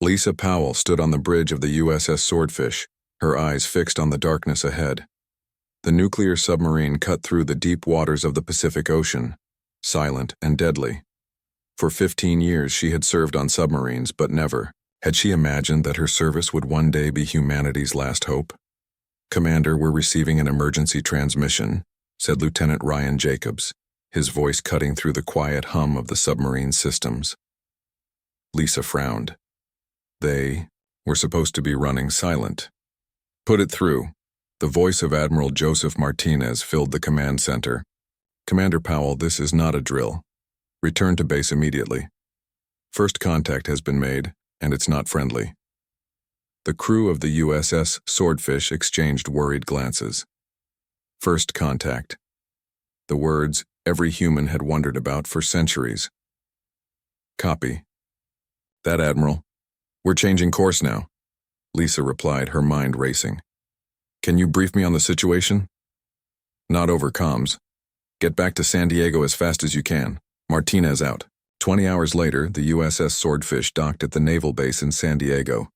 Lisa Powell stood on the bridge of the USS Swordfish, her eyes fixed on the darkness ahead. The nuclear submarine cut through the deep waters of the Pacific Ocean, silent and deadly. For 15 years she had served on submarines, but never had she imagined that her service would one day be humanity's last hope. "Commander, we're receiving an emergency transmission," said Lieutenant Ryan Jacobs, his voice cutting through the quiet hum of the submarine systems. Lisa frowned. They were supposed to be running silent. "Put it through." The voice of Admiral Joseph Martinez filled the command center. "Commander Powell, this is not a drill. Return to base immediately. First contact has been made, and it's not friendly." The crew of the USS Swordfish exchanged worried glances. First contact. The words every human had wondered about for centuries. "Copy. That, Admiral. We're changing course now," Lisa replied, her mind racing. "Can you brief me on the situation?" "Not over comms. Get back to San Diego as fast as you can. Martinez out." 20 hours later, the USS Swordfish docked at the naval base in San Diego.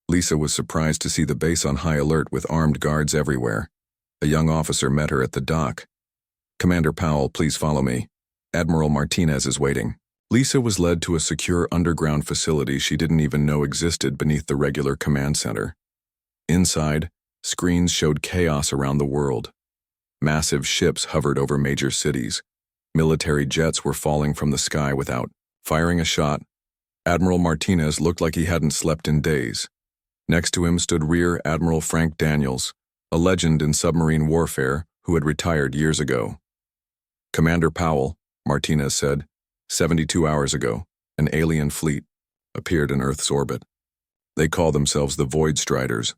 Lisa was surprised to see the base on high alert with armed guards everywhere. A young officer met her at the dock. "Commander Powell, please follow me. Admiral Martinez is waiting." Lisa was led to a secure underground facility she didn't even know existed beneath the regular command center. Inside, screens showed chaos around the world. Massive ships hovered over major cities. Military jets were falling from the sky without firing a shot. Admiral Martinez looked like he hadn't slept in days. Next to him stood Rear Admiral Frank Daniels, a legend in submarine warfare who had retired years ago. "Commander Powell," Martinez said, 72 hours ago, an alien fleet appeared in Earth's orbit. They call themselves the Void Striders.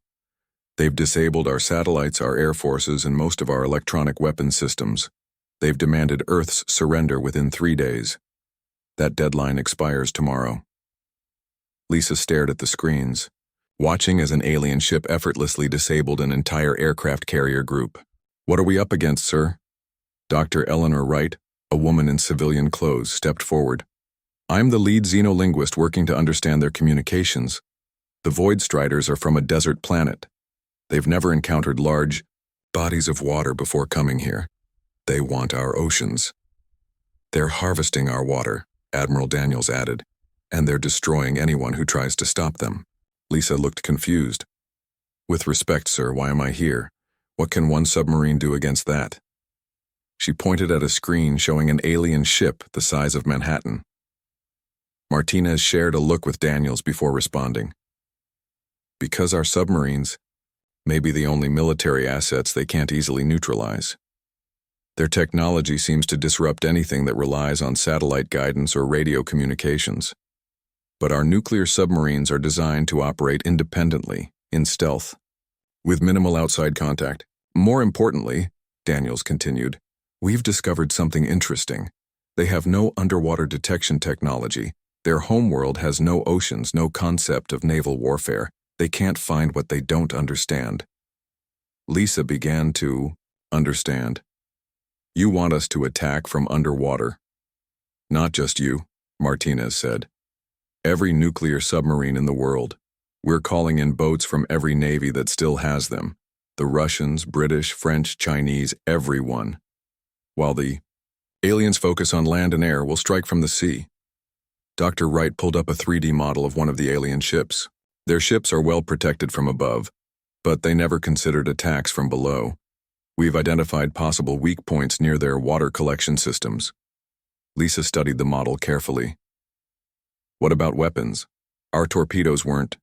They've disabled our satellites, our air forces, and most of our electronic weapons systems. They've demanded Earth's surrender within 3 days. That deadline expires tomorrow. Lisa stared at the screens, watching as an alien ship effortlessly disabled an entire aircraft carrier group. "What are we up against, sir?" Dr. Eleanor Wright, a woman in civilian clothes, stepped forward. "I'm the lead xenolinguist working to understand their communications. The Void Striders are from a desert planet. They've never encountered large bodies of water before coming here. They want our oceans. They're harvesting our water," Admiral Daniels added, "and they're destroying anyone who tries to stop them." Lisa looked confused. "With respect, sir, why am I here? What can one submarine do against that?" She pointed at a screen showing an alien ship the size of Manhattan. Martinez shared a look with Daniels before responding. "Because our submarines may be the only military assets they can't easily neutralize. Their technology seems to disrupt anything that relies on satellite guidance or radio communications. But our nuclear submarines are designed to operate independently, in stealth, with minimal outside contact. More importantly," Daniels continued, "we've discovered something interesting. They have no underwater detection technology. Their homeworld has no oceans, no concept of naval warfare. They can't find what they don't understand." Lisa began to understand. "You want us to attack from underwater?" "Not just you," Martinez said. "Every nuclear submarine in the world. We're calling in boats from every navy that still has them. The Russians, British, French, Chinese, everyone. While the aliens focus on land and air, we'll strike from the sea." Dr. Wright pulled up a 3D model of one of the alien ships. "Their ships are well protected from above, but they never considered attacks from below. We've identified possible weak points near their water collection systems." Lisa studied the model carefully. "What about weapons? Our torpedoes weren't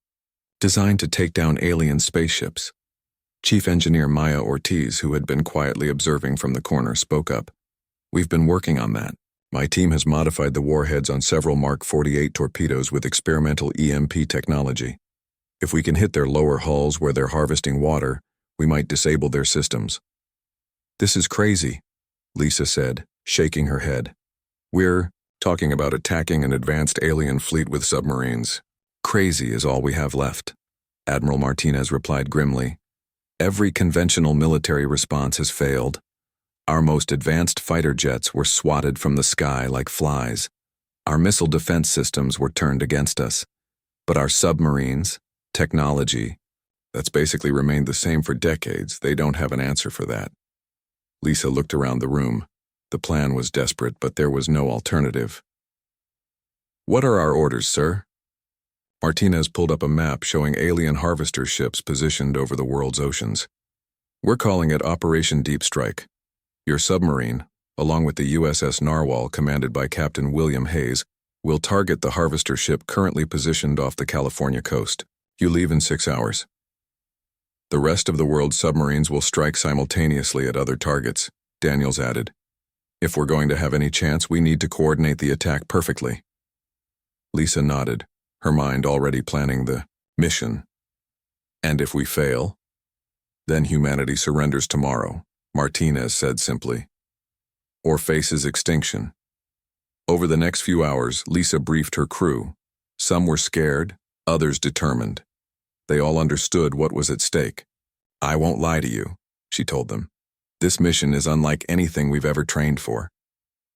designed to take down alien spaceships." Chief Engineer Maya Ortiz, who had been quietly observing from the corner, spoke up. "We've been working on that. My team has modified the warheads on several Mark 48 torpedoes with experimental EMP technology. If we can hit their lower hulls where they're harvesting water, we might disable their systems." "This is crazy," Lisa said, shaking her head. "We're talking about attacking an advanced alien fleet with submarines. Crazy is all we have left," Admiral Martinez replied grimly. "Every conventional military response has failed. Our most advanced fighter jets were swatted from the sky like flies. Our missile defense systems were turned against us. But our submarines, technology, that's basically remained the same for decades. They don't have an answer for that. Lisa looked around the room. The plan was desperate, but there was no alternative. What are our orders, sir? Martinez pulled up a map showing alien harvester ships positioned over the world's oceans. We're calling it Operation Deep Strike. Your submarine, along with the USS Narwhal commanded by Captain William Hayes, will target the harvester ship currently positioned off the California coast. You leave in 6 hours. The rest of the world's submarines will strike simultaneously at other targets, Daniels added. If we're going to have any chance, we need to coordinate the attack perfectly. Lisa nodded, her mind already planning the mission. And if we fail? Then humanity surrenders tomorrow, Martinez said simply. Or faces extinction. Over the next few hours, Lisa briefed her crew. Some were scared, others determined. They all understood what was at stake. I won't lie to you, she told them. This mission is unlike anything we've ever trained for.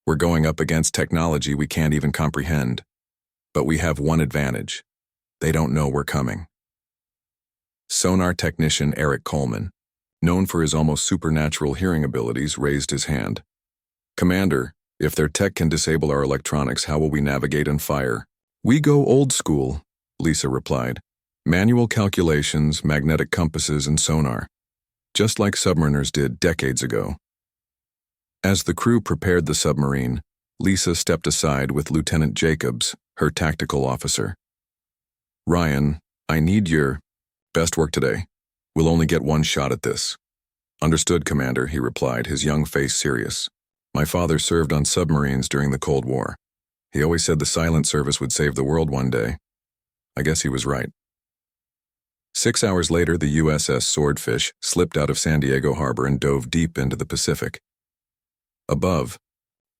We're going up against technology we can't even comprehend. But we have one advantage. They don't know we're coming. Sonar technician Eric Coleman, known for his almost supernatural hearing abilities, raised his hand. Commander, if their tech can disable our electronics, how will we navigate and fire? We go old school, Lisa replied. Manual calculations, magnetic compasses, and sonar. Just like submariners did decades ago. As the crew prepared the submarine, Lisa stepped aside with Lieutenant Jacobs, her tactical officer. Ryan, I need your best work today. We'll only get one shot at this. Understood, Commander, he replied, his young face serious. My father served on submarines during the Cold War. He always said the silent service would save the world one day. I guess he was right. 6 hours later, the USS Swordfish slipped out of San Diego Harbor and dove deep into the Pacific. Above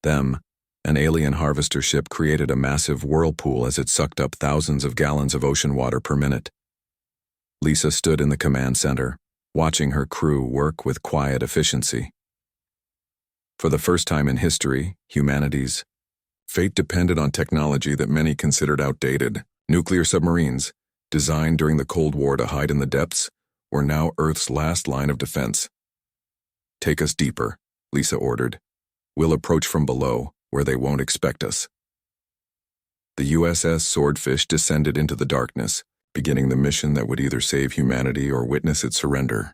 them, an alien harvester ship created a massive whirlpool as it sucked up thousands of gallons of ocean water per minute. Lisa stood in the command center, watching her crew work with quiet efficiency. For the first time in history, humanity's fate depended on technology that many considered outdated. Nuclear submarines, designed during the Cold War to hide in the depths, were now Earth's last line of defense. Take us deeper, Lisa ordered. We'll approach from below, where they won't expect us. The USS Swordfish descended into the darkness, beginning the mission that would either save humanity or witness its surrender.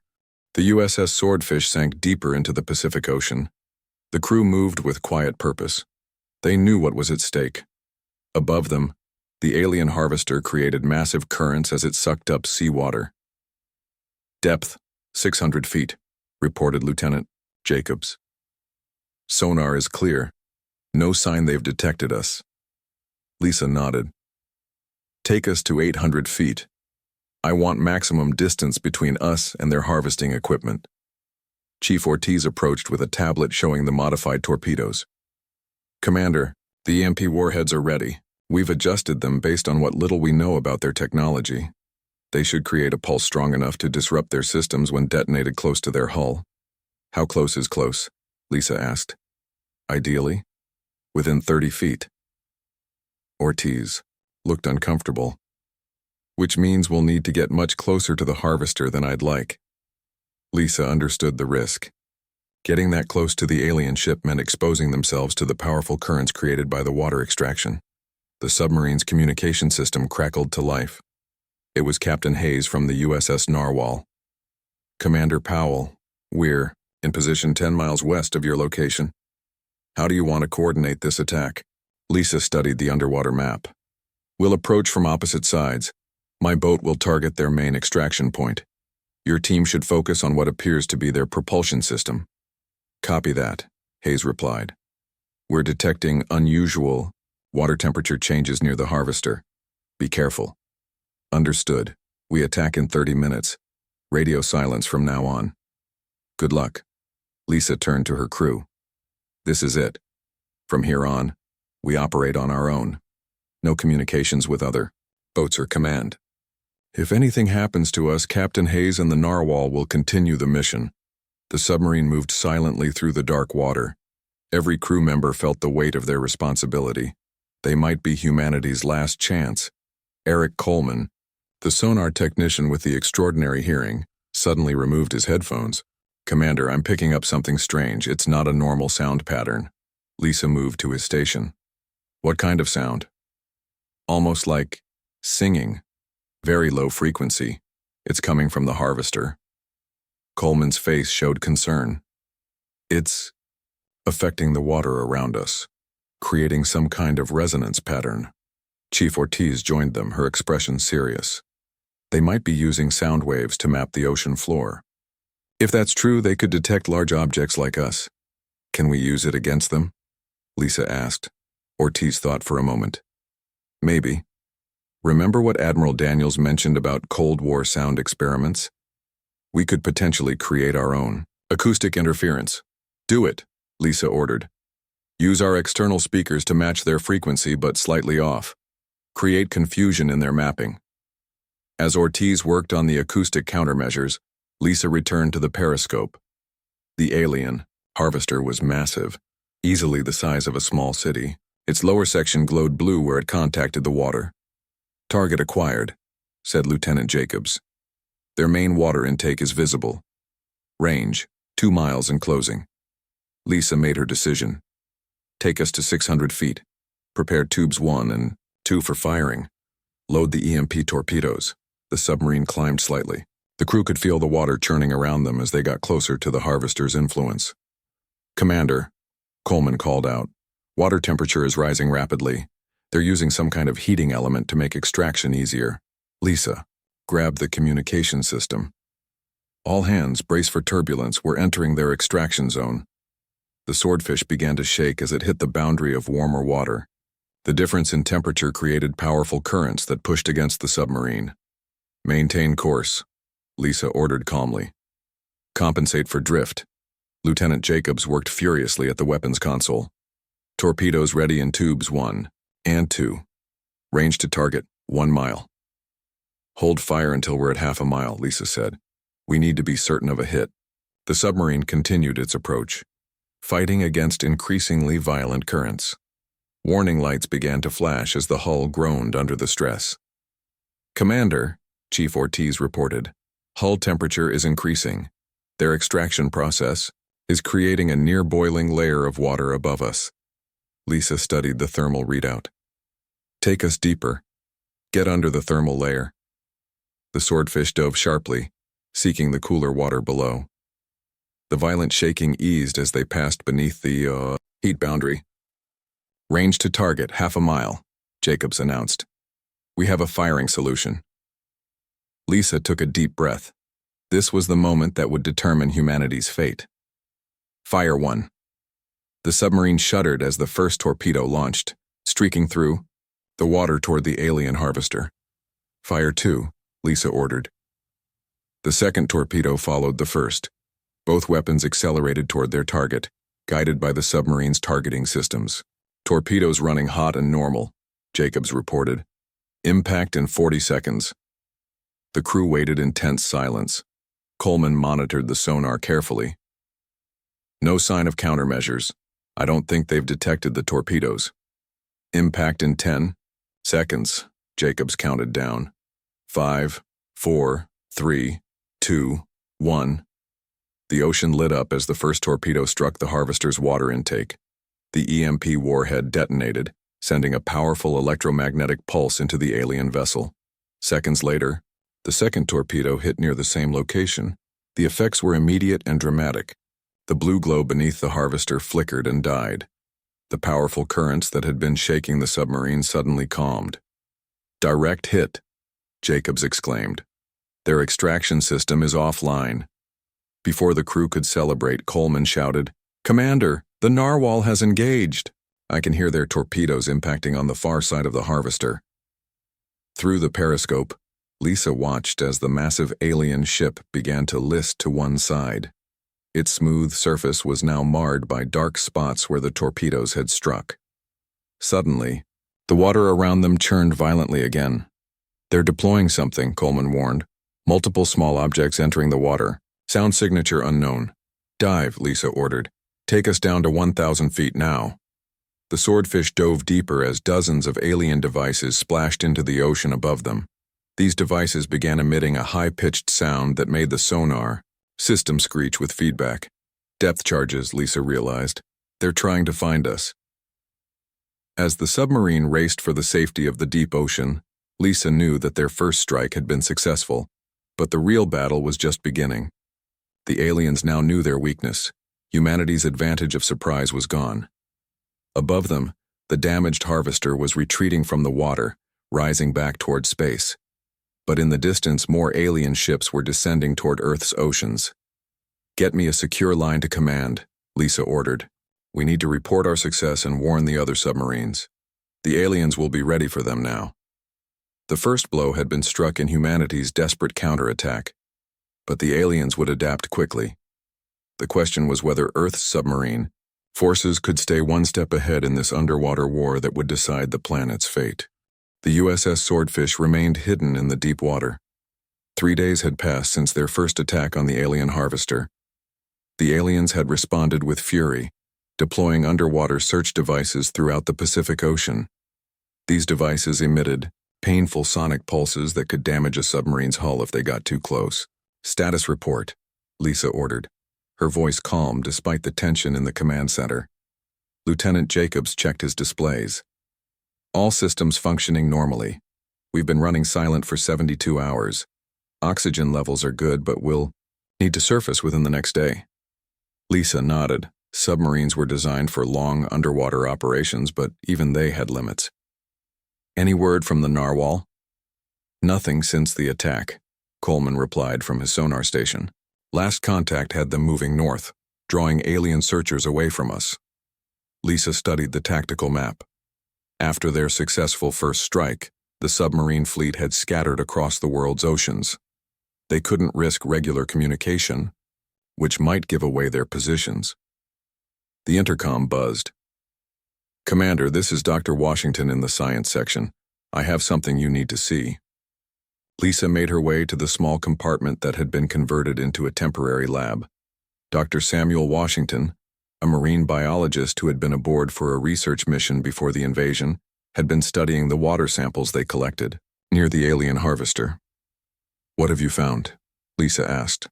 The USS Swordfish sank deeper into the Pacific Ocean. The crew moved with quiet purpose. They knew what was at stake. Above them, the alien harvester created massive currents as it sucked up seawater. Depth, 600 feet, reported Lieutenant Jacobs. Sonar is clear. No sign they've detected us. Lisa nodded. Take us to 800 feet. I want maximum distance between us and their harvesting equipment. Chief Ortiz approached with a tablet showing the modified torpedoes. Commander, the EMP warheads are ready. We've adjusted them based on what little we know about their technology. They should create a pulse strong enough to disrupt their systems when detonated close to their hull. How close is close? Lisa asked. Ideally, within 30 feet. Ortiz looked uncomfortable. Which means we'll need to get much closer to the harvester than I'd like. Lisa understood the risk. Getting that close to the alien ship meant exposing themselves to the powerful currents created by the water extraction. The submarine's communication system crackled to life. It was Captain Hayes from the USS Narwhal. Commander Powell, we're in position 10 miles west of your location. How do you want to coordinate this attack? Lisa studied the underwater map. We'll approach from opposite sides. My boat will target their main extraction point. Your team should focus on what appears to be their propulsion system. Copy that, Hayes replied. We're detecting unusual water temperature changes near the harvester. Be careful. Understood. We attack in 30 minutes. Radio silence from now on. Good luck. Lisa turned to her crew. This is it. From here on, we operate on our own. No communications with other boats or command. If anything happens to us, Captain Hayes and the Narwhal will continue the mission. The submarine moved silently through the dark water. Every crew member felt the weight of their responsibility. They might be humanity's last chance. Eric Coleman, the sonar technician with the extraordinary hearing, suddenly removed his headphones. "Commander, I'm picking up something strange. It's not a normal sound pattern." Lisa moved to his station. "What kind of sound?" "Almost like singing. Very low frequency. It's coming from the harvester." Coleman's face showed concern. "It's affecting the water around us, creating some kind of resonance pattern." Chief Ortiz joined them, her expression serious. "They might be using sound waves to map the ocean floor. If that's true, they could detect large objects like us. Can we use it against them?" Lisa asked. Ortiz thought for a moment. "Maybe. Remember what Admiral Daniels mentioned about Cold War sound experiments? We could potentially create our own acoustic interference." "Do it," Lisa ordered. "Use our external speakers to match their frequency but slightly off. Create confusion in their mapping." As Ortiz worked on the acoustic countermeasures, Lisa returned to the periscope. The alien harvester was massive, easily the size of a small city. Its lower section glowed blue where it contacted the water. "Target acquired," said Lieutenant Jacobs. "Their main water intake is visible. Range, 2 miles and closing." Lisa made her decision. "Take us to 600 feet. Prepare tubes 1 and 2 for firing. Load the EMP torpedoes." The submarine climbed slightly. The crew could feel the water churning around them as they got closer to the harvester's influence. "Commander," Coleman called out, "water temperature is rising rapidly. They're using some kind of heating element to make extraction easier." Lisa grabbed the communication system. All hands, brace for turbulence, were entering their extraction zone. The swordfish began to shake as it hit the boundary of warmer water. The difference in temperature created powerful currents that pushed against the submarine. "Maintain course," Lisa ordered calmly. "Compensate for drift." Lieutenant Jacobs worked furiously at the weapons console. "Torpedoes ready in tubes 1 and 2. Range to target, 1 mile. "Hold fire until we're at half a mile," Lisa said. "We need to be certain of a hit." The submarine continued its approach, fighting against increasingly violent currents. Warning lights began to flash as the hull groaned under the stress. "Commander," Chief Ortiz reported, "hull temperature is increasing. Their extraction process is creating a near-boiling layer of water above us." Lisa studied the thermal readout. "Take us deeper. Get under the thermal layer." The swordfish dove sharply, seeking the cooler water below. The violent shaking eased as they passed beneath the heat boundary. "Range to target, half a mile," Jacobs announced. "We have a firing solution." Lisa took a deep breath. This was the moment that would determine humanity's fate. "Fire 1." The submarine shuddered as the first torpedo launched, streaking through the water toward the alien harvester. "Fire 2," Lisa ordered. The second torpedo followed the first. Both weapons accelerated toward their target, guided by the submarine's targeting systems. "Torpedoes running hot and normal," Jacobs reported. "Impact in 40 seconds." The crew waited in tense silence. Coleman monitored the sonar carefully. "No sign of countermeasures. I don't think they've detected the torpedoes." "Impact in 10 seconds," Jacobs counted down. 5, 4, 3, 2, 1. The ocean lit up as the first torpedo struck the harvester's water intake. The EMP warhead detonated, sending a powerful electromagnetic pulse into the alien vessel. Seconds later, the second torpedo hit near the same location. The effects were immediate and dramatic. The blue glow beneath the harvester flickered and died. The powerful currents that had been shaking the submarine suddenly calmed. "Direct hit," Jacobs exclaimed. "Their extraction system is offline." Before the crew could celebrate, Coleman shouted, "Commander, the narwhal has engaged." I can hear their torpedoes impacting on the far side of the harvester. Through the periscope, Lisa watched as the massive alien ship began to list to one side. Its smooth surface was now marred by dark spots where the torpedoes had struck. Suddenly, the water around them churned violently again. "They're deploying something," Coleman warned. "Multiple small objects entering the water. Sound signature unknown." "Dive," Lisa ordered. "Take us down to 1,000 feet now." The swordfish dove deeper as dozens of alien devices splashed into the ocean above them. These devices began emitting a high-pitched sound that made the sonar system screech with feedback. Depth charges, Lisa realized. They're trying to find us. As the submarine raced for the safety of the deep ocean, Lisa knew that their first strike had been successful, but the real battle was just beginning. The aliens now knew their weakness. Humanity's advantage of surprise was gone. Above them, the damaged harvester was retreating from the water, rising back toward space. But in the distance, more alien ships were descending toward Earth's oceans. "Get me a secure line to command," Lisa ordered. "We need to report our success and warn the other submarines. The aliens will be ready for them now." The first blow had been struck in humanity's desperate counterattack, but the aliens would adapt quickly. The question was whether Earth's submarine forces could stay one step ahead in this underwater war that would decide the planet's fate. The USS Swordfish remained hidden in the deep water. 3 days had passed since their first attack on the alien harvester. The aliens had responded with fury, deploying underwater search devices throughout the Pacific Ocean. These devices emitted painful sonic pulses that could damage a submarine's hull if they got too close. "Status report," Lisa ordered, her voice calm despite the tension in the command center. Lieutenant Jacobs checked his displays. "All systems functioning normally. We've been running silent for 72 hours. Oxygen levels are good, but we'll need to surface within the next day." Lisa nodded. Submarines were designed for long underwater operations, but even they had limits. "Any word from the narwhal?" "Nothing since the attack," Coleman replied from his sonar station. "Last contact had them moving north, drawing alien searchers away from us." Lisa studied the tactical map. After their successful first strike, the submarine fleet had scattered across the world's oceans. They couldn't risk regular communication, which might give away their positions. The intercom buzzed. "Commander, this is Dr. Washington in the science section. I have something you need to see." Lisa made her way to the small compartment that had been converted into a temporary lab. Dr. Samuel Washington, a marine biologist who had been aboard for a research mission before the invasion, had been studying the water samples they collected near the alien harvester. "What have you found?" Lisa asked.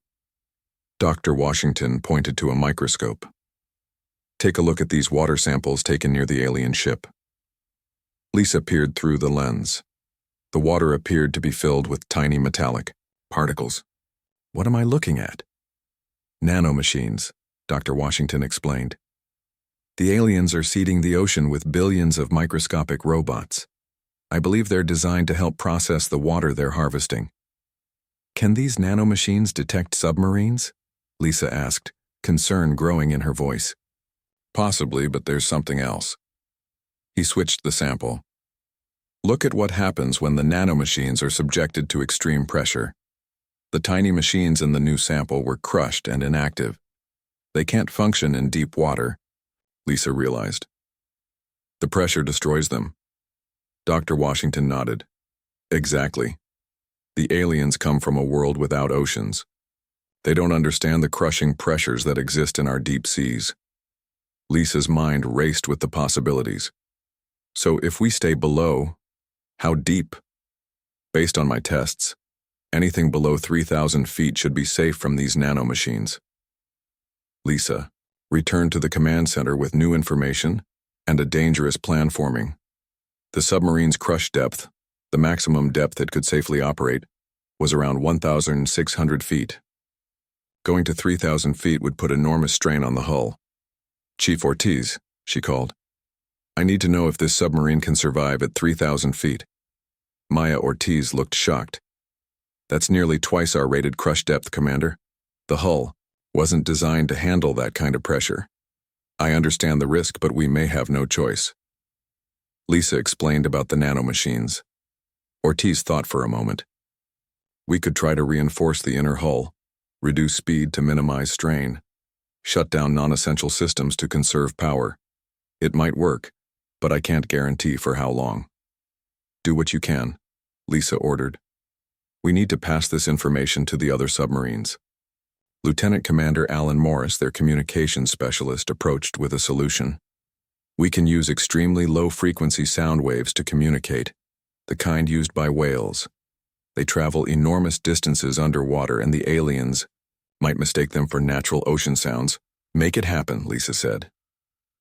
Dr. Washington pointed to a microscope. "Take a look at these water samples taken near the alien ship." Lisa peered through the lens. The water appeared to be filled with tiny metallic particles. "What am I looking at?" "Nanomachines," Dr. Washington explained. "The aliens are seeding the ocean with billions of microscopic robots. I believe they're designed to help process the water they're harvesting." "Can these nanomachines detect submarines?" Lisa asked, concern growing in her voice. "Possibly, but there's something else." He switched the sample. "Look at what happens when the nanomachines are subjected to extreme pressure." The tiny machines in the new sample were crushed and inactive. They can't function in deep water, Lisa realized. The pressure destroys them. Dr. Washington nodded. "Exactly. The aliens come from a world without oceans. They don't understand the crushing pressures that exist in our deep seas." Lisa's mind raced with the possibilities. "So if we stay below, how deep?" "Based on my tests, anything below 3,000 feet should be safe from these nanomachines." Lisa returned to the command center with new information and a dangerous plan forming. The submarine's crush depth, the maximum depth it could safely operate, was around 1,600 feet. Going to 3,000 feet would put enormous strain on the hull. "Chief Ortiz," she called. "I need to know if this submarine can survive at 3,000 feet. Maya Ortiz looked shocked. "That's nearly twice our rated crush depth, Commander. The hull wasn't designed to handle that kind of pressure. I understand the risk, but we may have no choice." Lisa explained about the nanomachines. Ortiz thought for a moment. "We could try to reinforce the inner hull, reduce speed to minimize strain, shut down non-essential systems to conserve power. It might work, but I can't guarantee for how long." "Do what you can," Lisa ordered. "We need to pass this information to the other submarines." Lieutenant Commander Alan Morris, their communications specialist, approached with a solution. We can use extremely low-frequency sound waves to communicate, the kind used by whales. They travel enormous distances underwater and the aliens might mistake them for natural ocean sounds. Make it happen, Lisa said.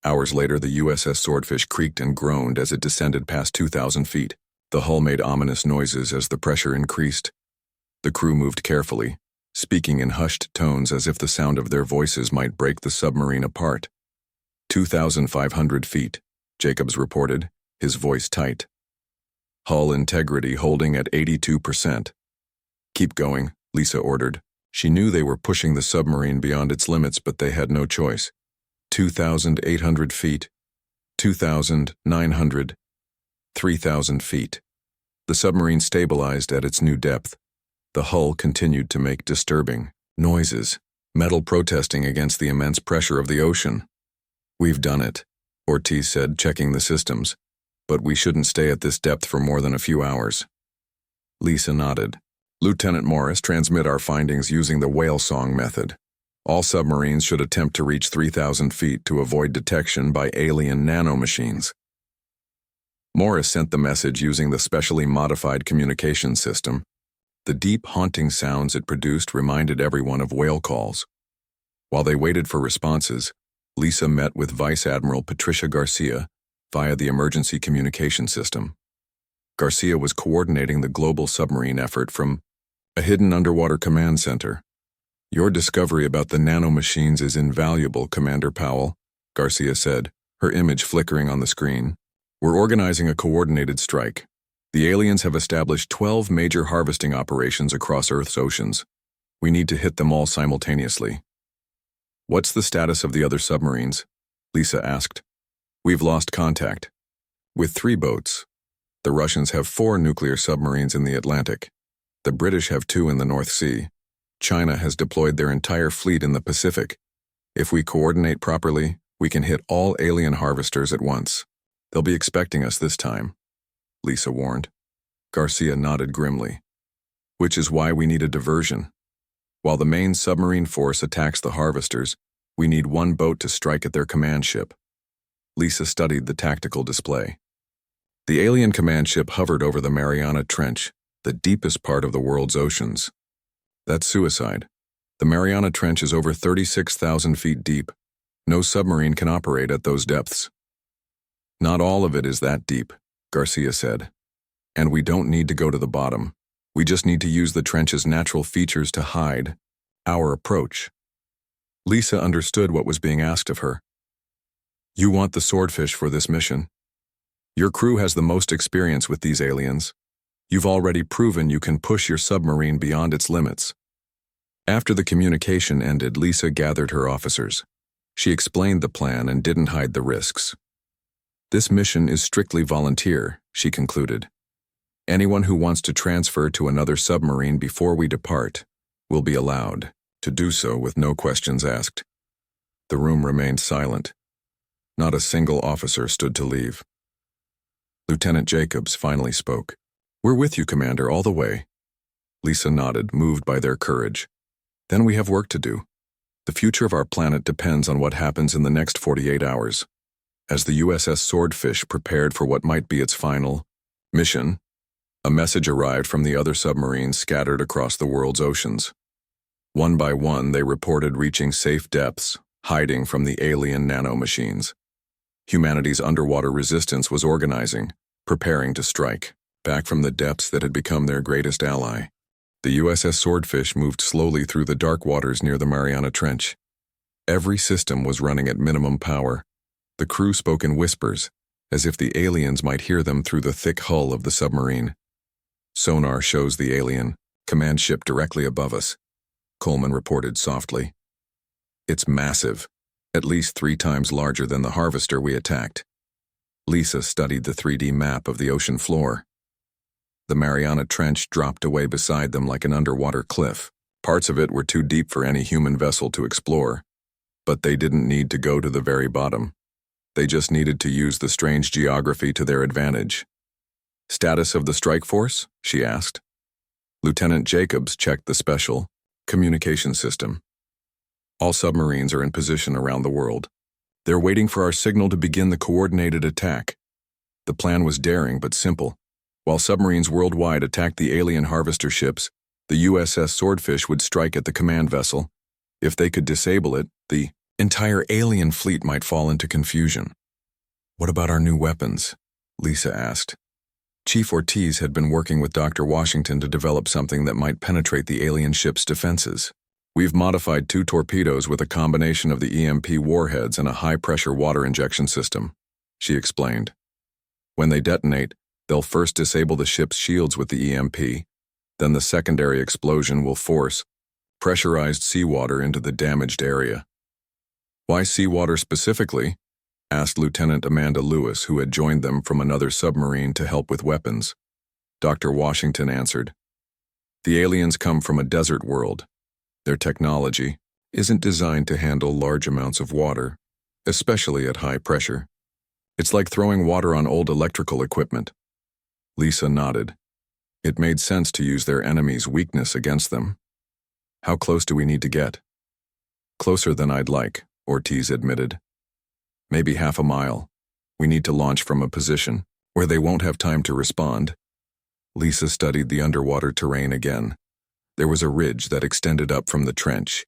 Hours later, the USS Swordfish creaked and groaned as it descended past 2,000 feet. The hull made ominous noises as the pressure increased. The crew moved carefully, speaking in hushed tones as if the sound of their voices might break the submarine apart. 2,500 feet, Jacobs reported, his voice tight. Hull integrity holding at 82%. Keep going, Lisa ordered. She knew they were pushing the submarine beyond its limits, but they had no choice. 2,800 feet, 2,900, 3,000 feet. The submarine stabilized at its new depth. The hull continued to make disturbing noises, metal protesting against the immense pressure of the ocean. We've done it, Ortiz said, checking the systems, but we shouldn't stay at this depth for more than a few hours. Lisa nodded. Lieutenant Morris, transmit our findings using the whale song method. All submarines should attempt to reach 3,000 feet to avoid detection by alien nanomachines. Morris sent the message using the specially modified communication system. The deep, haunting sounds it produced reminded everyone of whale calls. While they waited for responses, Lisa met with Vice Admiral Patricia Garcia via the emergency communication system. Garcia was coordinating the global submarine effort from a hidden underwater command center. Your discovery about the nanomachines is invaluable, Commander Powell, Garcia said, her image flickering on the screen. We're organizing a coordinated strike. The aliens have established 12 major harvesting operations across Earth's oceans. We need to hit them all simultaneously. What's the status of the other submarines? Lisa asked. We've lost contact. With 3 boats. The Russians have 4 nuclear submarines in the Atlantic. The British have 2 in the North Sea. China has deployed their entire fleet in the Pacific. If we coordinate properly, we can hit all alien harvesters at once. They'll be expecting us this time, Lisa warned. Garcia nodded grimly. Which is why we need a diversion. While the main submarine force attacks the harvesters, we need 1 boat to strike at their command ship. Lisa studied the tactical display. The alien command ship hovered over the Mariana Trench, the deepest part of the world's oceans. That's suicide. The Mariana Trench is over 36,000 feet deep. No submarine can operate at those depths. Not all of it is that deep, Garcia said. And we don't need to go to the bottom. We just need to use the trench's natural features to hide our approach. Lisa understood what was being asked of her. You want the Swordfish for this mission. Your crew has the most experience with these aliens. You've already proven you can push your submarine beyond its limits. After the communication ended, Lisa gathered her officers. She explained the plan and didn't hide the risks. This mission is strictly volunteer, she concluded. Anyone who wants to transfer to another submarine before we depart will be allowed to do so with no questions asked. The room remained silent. Not a single officer stood to leave. Lieutenant Jacobs finally spoke. We're with you, Commander, all the way. Lisa nodded, moved by their courage. Then we have work to do. The future of our planet depends on what happens in the next 48 hours. As the USS Swordfish prepared for what might be its final mission, a message arrived from the other submarines scattered across the world's oceans. One by one, they reported reaching safe depths, hiding from the alien nanomachines. Humanity's underwater resistance was organizing, preparing to strike, back from the depths that had become their greatest ally. The USS Swordfish moved slowly through the dark waters near the Mariana Trench. Every system was running at minimum power. The crew spoke in whispers, as if the aliens might hear them through the thick hull of the submarine. Sonar shows the alien command ship directly above us, Coleman reported softly. It's massive, at least 3 times larger than the harvester we attacked. Lisa studied the 3D map of the ocean floor. The Mariana Trench dropped away beside them like an underwater cliff. Parts of it were too deep for any human vessel to explore, but they didn't need to go to the very bottom. They just needed to use the strange geography to their advantage. Status of the strike force? She asked. Lieutenant Jacobs checked the special communication system. All submarines are in position around the world. They're waiting for our signal to begin the coordinated attack. The plan was daring but simple. While submarines worldwide attacked the alien harvester ships, the USS Swordfish would strike at the command vessel. If they could disable it, the entire alien fleet might fall into confusion. "What about our new weapons?" Lisa asked. Chief Ortiz had been working with Dr. Washington to develop something that might penetrate the alien ship's defenses. "We've modified 2 torpedoes with a combination of the EMP warheads and a high-pressure water injection system," she explained. "When they detonate, they'll first disable the ship's shields with the EMP, then the secondary explosion will force pressurized seawater into the damaged area." "Why seawater specifically?" asked Lieutenant Amanda Lewis, who had joined them from another submarine to help with weapons. Dr. Washington answered, "The aliens come from a desert world. Their technology isn't designed to handle large amounts of water, especially at high pressure. It's like throwing water on old electrical equipment." Lisa nodded. It made sense to use their enemy's weakness against them. "How close do we need to get?" "Closer than I'd like," Ortiz admitted. "Maybe half a mile. We need to launch from a position where they won't have time to respond." Lisa studied the underwater terrain again. There was a ridge that extended up from the trench.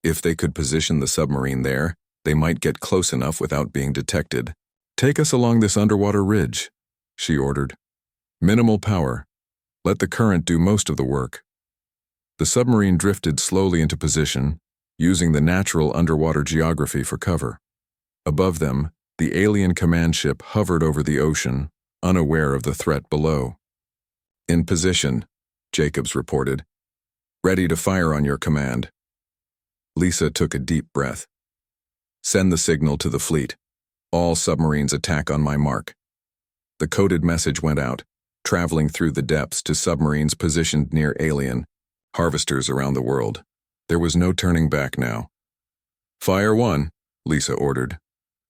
If they could position the submarine there, they might get close enough without being detected. "Take us along this underwater ridge," she ordered. "Minimal power. Let the current do most of the work." The submarine drifted slowly into position, using the natural underwater geography for cover. Above them, the alien command ship hovered over the ocean, unaware of the threat below. "In position," Jacobs reported. "Ready to fire on your command." Lisa took a deep breath. "Send the signal to the fleet. All submarines attack on my mark." The coded message went out, traveling through the depths to submarines positioned near alien harvesters around the world. There was no turning back now. "Fire 1," Lisa ordered.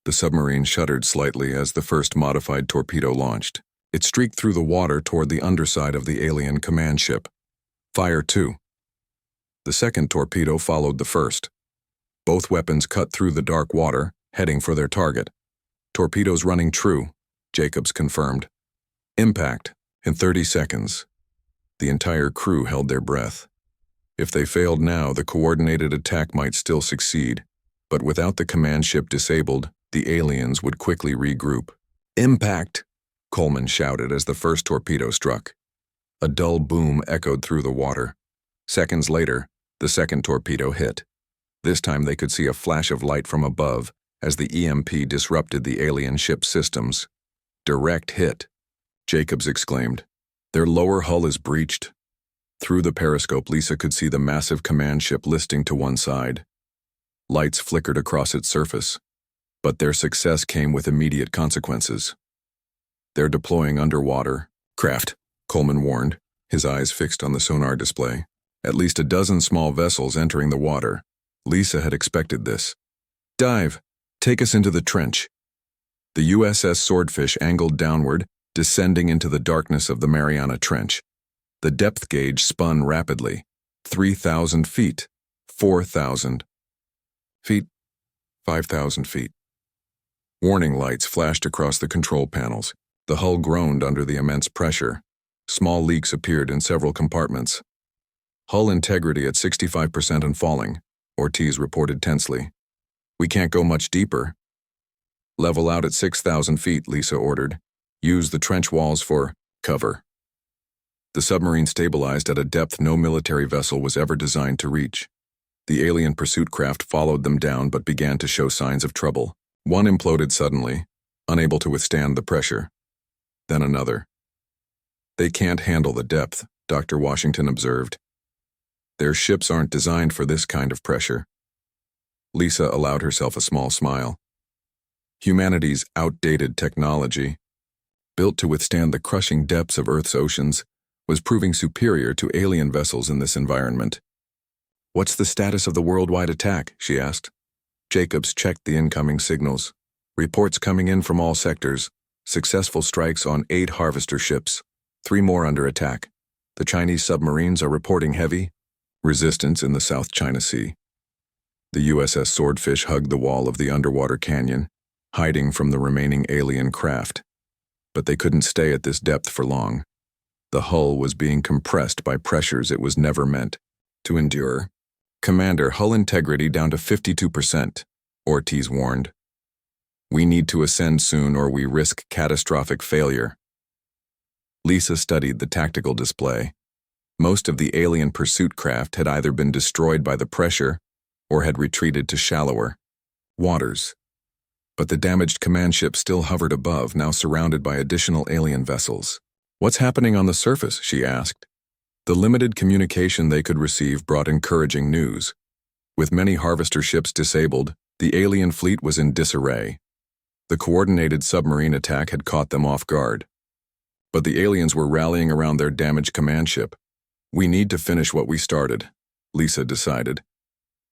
The submarine shuddered slightly as the first modified torpedo launched. It streaked through the water toward the underside of the alien command ship. "Fire 2." The second torpedo followed the first. Both weapons cut through the dark water, heading for their target. "Torpedoes running true," Jacobs confirmed. "Impact in 30 seconds. The entire crew held their breath. If they failed now, the coordinated attack might still succeed, but without the command ship disabled, the aliens would quickly regroup. "Impact!" Coleman shouted as the first torpedo struck. A dull boom echoed through the water. Seconds later, the second torpedo hit. This time they could see a flash of light from above as the EMP disrupted the alien ship's systems. "Direct hit," Jacobs exclaimed. "Their lower hull is breached." Through the periscope, Lisa could see the massive command ship listing to one side. Lights flickered across its surface, but their success came with immediate consequences. "They're deploying underwater craft," Coleman warned, his eyes fixed on the sonar display. At least a dozen small vessels entering the water. Lisa had expected this. "Dive! Take us into the trench." The USS Swordfish angled downward, descending into the darkness of the Mariana Trench. The depth gauge spun rapidly. 3,000 feet. 4,000 feet. 5,000 feet. Warning lights flashed across the control panels. The hull groaned under the immense pressure. Small leaks appeared in several compartments. "Hull integrity at 65% and falling," Ortiz reported tensely. "We can't go much deeper." "Level out at 6,000 feet, Lisa ordered. "Use the trench walls for cover." The submarine stabilized at a depth no military vessel was ever designed to reach. The alien pursuit craft followed them down but began to show signs of trouble. One imploded suddenly, unable to withstand the pressure. Then another. "They can't handle the depth," Dr. Washington observed. "Their ships aren't designed for this kind of pressure." Lisa allowed herself a small smile. Humanity's outdated technology, built to withstand the crushing depths of Earth's oceans, was proving superior to alien vessels in this environment. "What's the status of the worldwide attack?" she asked. Jacobs checked the incoming signals. "Reports coming in from all sectors. Successful strikes on 8 harvester ships. 3 more under attack. The Chinese submarines are reporting heavy resistance in the South China Sea." The USS Swordfish hugged the wall of the underwater canyon, hiding from the remaining alien craft. But they couldn't stay at this depth for long. The hull was being compressed by pressures it was never meant to endure. "Commander, hull integrity down to 52%, Ortiz warned. "We need to ascend soon or we risk catastrophic failure." Lisa studied the tactical display. Most of the alien pursuit craft had either been destroyed by the pressure or had retreated to shallower waters. But the damaged command ship still hovered above, now surrounded by additional alien vessels. "What's happening on the surface?" she asked. The limited communication they could receive brought encouraging news. With many harvester ships disabled, the alien fleet was in disarray. The coordinated submarine attack had caught them off guard. But the aliens were rallying around their damaged command ship. "We need to finish what we started," Lisa decided.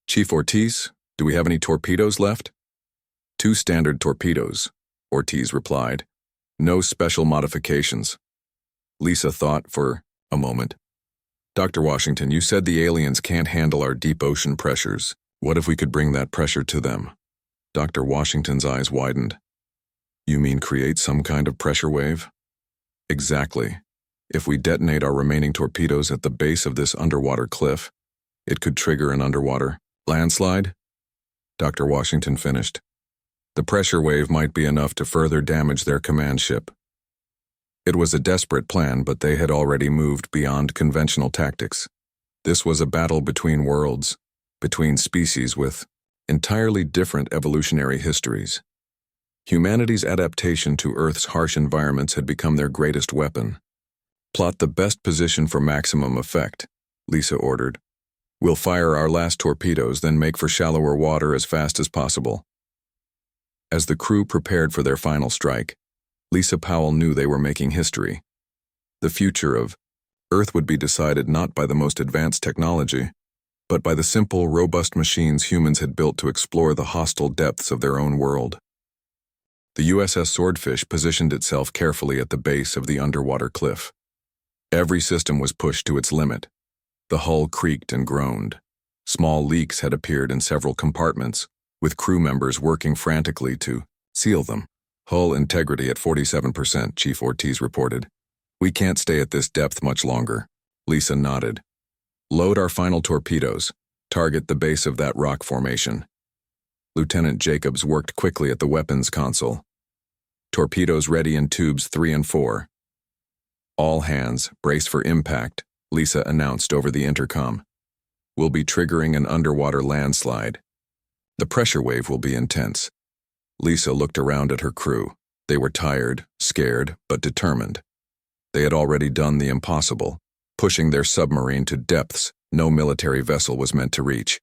"Chief Ortiz, do we have any torpedoes left?" "2 standard torpedoes," Ortiz replied. "No special modifications." Lisa thought for a moment. "Dr. Washington, you said the aliens can't handle our deep ocean pressures. What if we could bring that pressure to them?" Dr. Washington's eyes widened. "You mean create some kind of pressure wave?" "Exactly. If we detonate our remaining torpedoes at the base of this underwater cliff, it could trigger an underwater landslide?" Dr. Washington finished. "The pressure wave might be enough to further damage their command ship." It was a desperate plan, but they had already moved beyond conventional tactics. This was a battle between worlds, between species with entirely different evolutionary histories. Humanity's adaptation to Earth's harsh environments had become their greatest weapon. "Plot the best position for maximum effect," Lisa ordered. "We'll fire our last torpedoes, then make for shallower water as fast as possible." As the crew prepared for their final strike, Lisa Powell knew they were making history. The future of Earth would be decided not by the most advanced technology, but by the simple, robust machines humans had built to explore the hostile depths of their own world. The USS Swordfish positioned itself carefully at the base of the underwater cliff. Every system was pushed to its limit. The hull creaked and groaned. Small leaks had appeared in several compartments, with crew members working frantically to seal them. "Hull integrity at 47%, Chief Ortiz reported. "We can't stay at this depth much longer." Lisa nodded. "Load our final torpedoes. Target the base of that rock formation." Lieutenant Jacobs worked quickly at the weapons console. "Torpedoes ready in tubes 3 and 4. "All hands, brace for impact," Lisa announced over the intercom. "We'll be triggering an underwater landslide. The pressure wave will be intense." Lisa looked around at her crew. They were tired, scared, but determined. They had already done the impossible, pushing their submarine to depths no military vessel was meant to reach.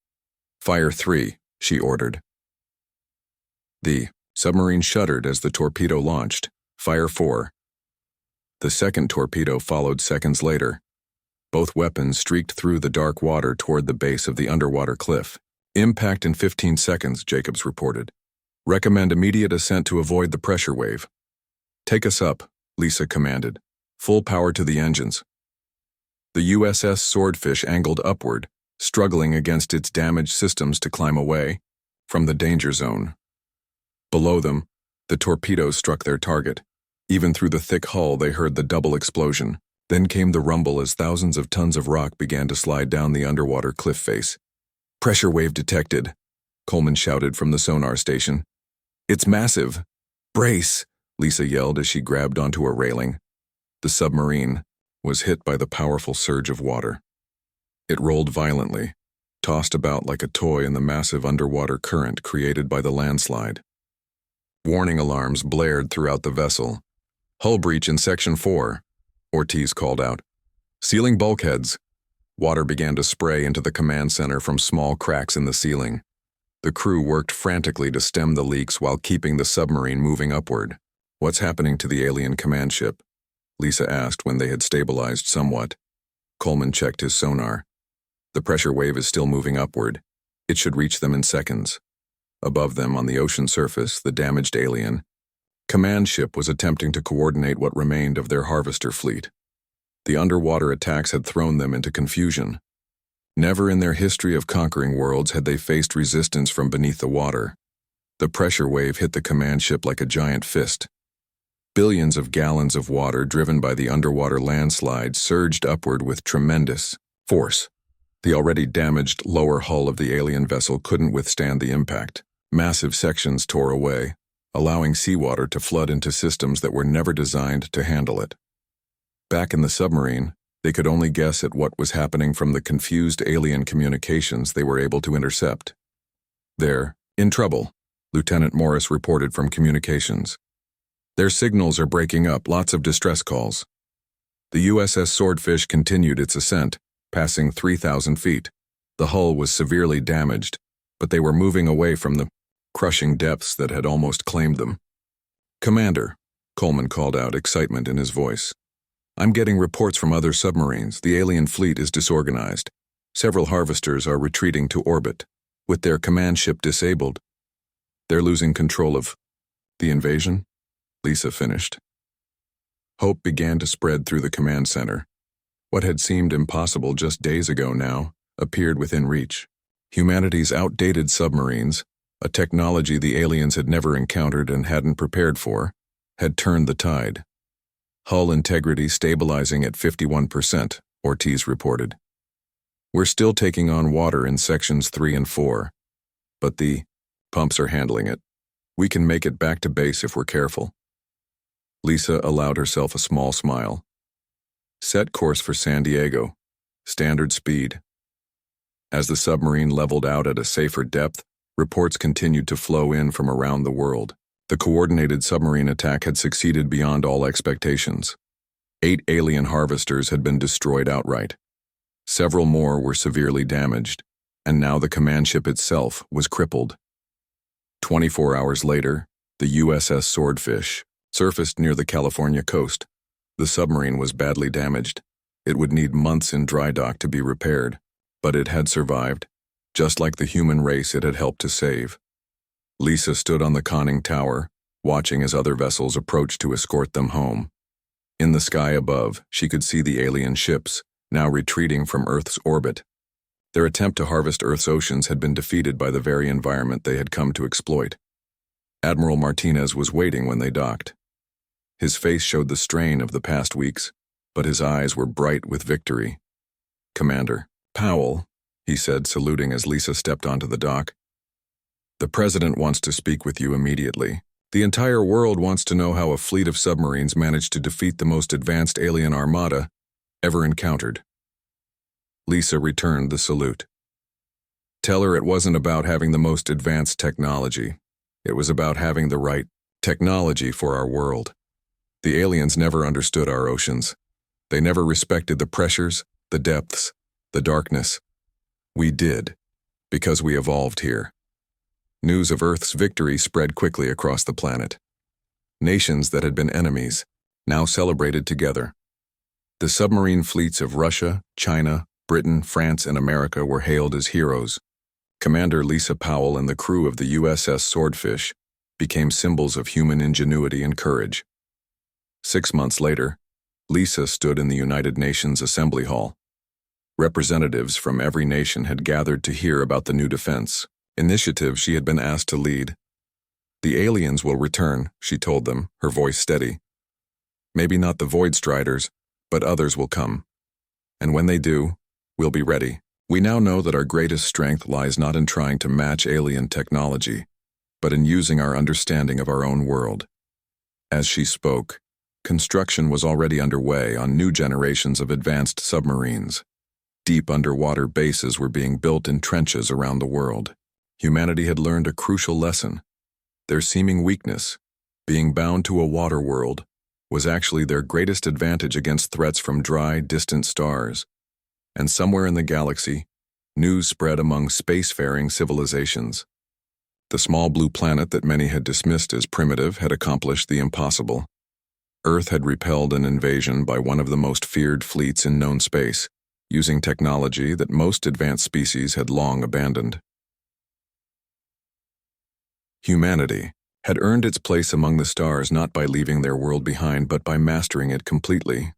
"Fire 3, she ordered. The submarine shuddered as the torpedo launched. "Fire 4. The second torpedo followed seconds later. Both weapons streaked through the dark water toward the base of the underwater cliff. "Impact in 15 seconds, Jacobs reported. "Recommend immediate ascent to avoid the pressure wave." "Take us up," Lisa commanded. "Full power to the engines." The USS Swordfish angled upward, struggling against its damaged systems to climb away from the danger zone. Below them, the torpedoes struck their target. Even through the thick hull, they heard the double explosion. Then came the rumble as thousands of tons of rock began to slide down the underwater cliff face. "Pressure wave detected," Coleman shouted from the sonar station. "It's massive." "Brace," Lisa yelled as she grabbed onto a railing. The submarine was hit by the powerful surge of water. It rolled violently, tossed about like a toy in the massive underwater current created by the landslide. Warning alarms blared throughout the vessel. "Hull breach in Section 4, Ortiz called out. "Sealing bulkheads." Water began to spray into the command center from small cracks in the ceiling. The crew worked frantically to stem the leaks while keeping the submarine moving upward. "What's happening to the alien command ship?" Lisa asked when they had stabilized somewhat. Coleman checked his sonar. "The pressure wave is still moving upward. It should reach them in seconds." Above them on the ocean surface, the damaged alien command ship was attempting to coordinate what remained of their harvester fleet. The underwater attacks had thrown them into confusion. Never in their history of conquering worlds had they faced resistance from beneath the water. The pressure wave hit the command ship like a giant fist. Billions of gallons of water driven by the underwater landslide surged upward with tremendous force. The already damaged lower hull of the alien vessel couldn't withstand the impact. Massive sections tore away, allowing seawater to flood into systems that were never designed to handle it. Back in the submarine, they could only guess at what was happening from the confused alien communications they were able to intercept. "They're in trouble," Lieutenant Morris reported from communications. "Their signals are breaking up, lots of distress calls." The USS Swordfish continued its ascent, passing 3,000 feet. The hull was severely damaged, but they were moving away from the crushing depths that had almost claimed them. "Commander," Coleman called out, excitement in his voice. "I'm getting reports from other submarines. The alien fleet is disorganized. Several harvesters are retreating to orbit, with their command ship disabled. They're losing control of the invasion," Lisa finished. Hope began to spread through the command center. What had seemed impossible just days ago now appeared within reach. Humanity's outdated submarines, a technology the aliens had never encountered and hadn't prepared for, had turned the tide. Hull integrity stabilizing at 51%, Ortiz reported. "We're still taking on water in sections 3 and 4, but the pumps are handling it. We can make it back to base if we're careful." Lisa allowed herself a small smile. Set course for San Diego. Standard speed. As the submarine leveled out at a safer depth, reports continued to flow in from around the world. The coordinated submarine attack had succeeded beyond all expectations. 8 alien harvesters had been destroyed outright. Several more were severely damaged, and now the command ship itself was crippled. 24 hours later, the USS Swordfish surfaced near the California coast. The submarine was badly damaged. It would need months in dry dock to be repaired, but it had survived, just like the human race it had helped to save. Lisa stood on the conning tower, watching as other vessels approached to escort them home. In the sky above, she could see the alien ships, now retreating from Earth's orbit. Their attempt to harvest Earth's oceans had been defeated by the very environment they had come to exploit. Admiral Martinez was waiting when they docked. His face showed the strain of the past weeks, but his eyes were bright with victory. "Commander Powell," he said, saluting as Lisa stepped onto the dock. "The President wants to speak with you immediately. The entire world wants to know how a fleet of submarines managed to defeat the most advanced alien armada ever encountered." Lisa returned the salute. "Tell her it wasn't about having the most advanced technology. It was about having the right technology for our world. The aliens never understood our oceans. They never respected the pressures, the depths, the darkness. We did, because we evolved here." News of Earth's victory spread quickly across the planet. Nations that had been enemies now celebrated together. The submarine fleets of Russia, China, Britain, France, and America were hailed as heroes. Commander Lisa Powell and the crew of the USS Swordfish became symbols of human ingenuity and courage. 6 months later, Lisa stood in the United Nations Assembly Hall. Representatives from every nation had gathered to hear about the new defense initiative she had been asked to lead. "The aliens will return," she told them, her voice steady. "Maybe not the Void Striders, but others will come. And when they do, we'll be ready. We now know that our greatest strength lies not in trying to match alien technology, but in using our understanding of our own world." As she spoke, construction was already underway on new generations of advanced submarines. Deep underwater bases were being built in trenches around the world. Humanity had learned a crucial lesson. Their seeming weakness, being bound to a water world, was actually their greatest advantage against threats from dry, distant stars. And somewhere in the galaxy, news spread among spacefaring civilizations. The small blue planet that many had dismissed as primitive had accomplished the impossible. Earth had repelled an invasion by one of the most feared fleets in known space, using technology that most advanced species had long abandoned. Humanity had earned its place among the stars not by leaving their world behind but by mastering it completely.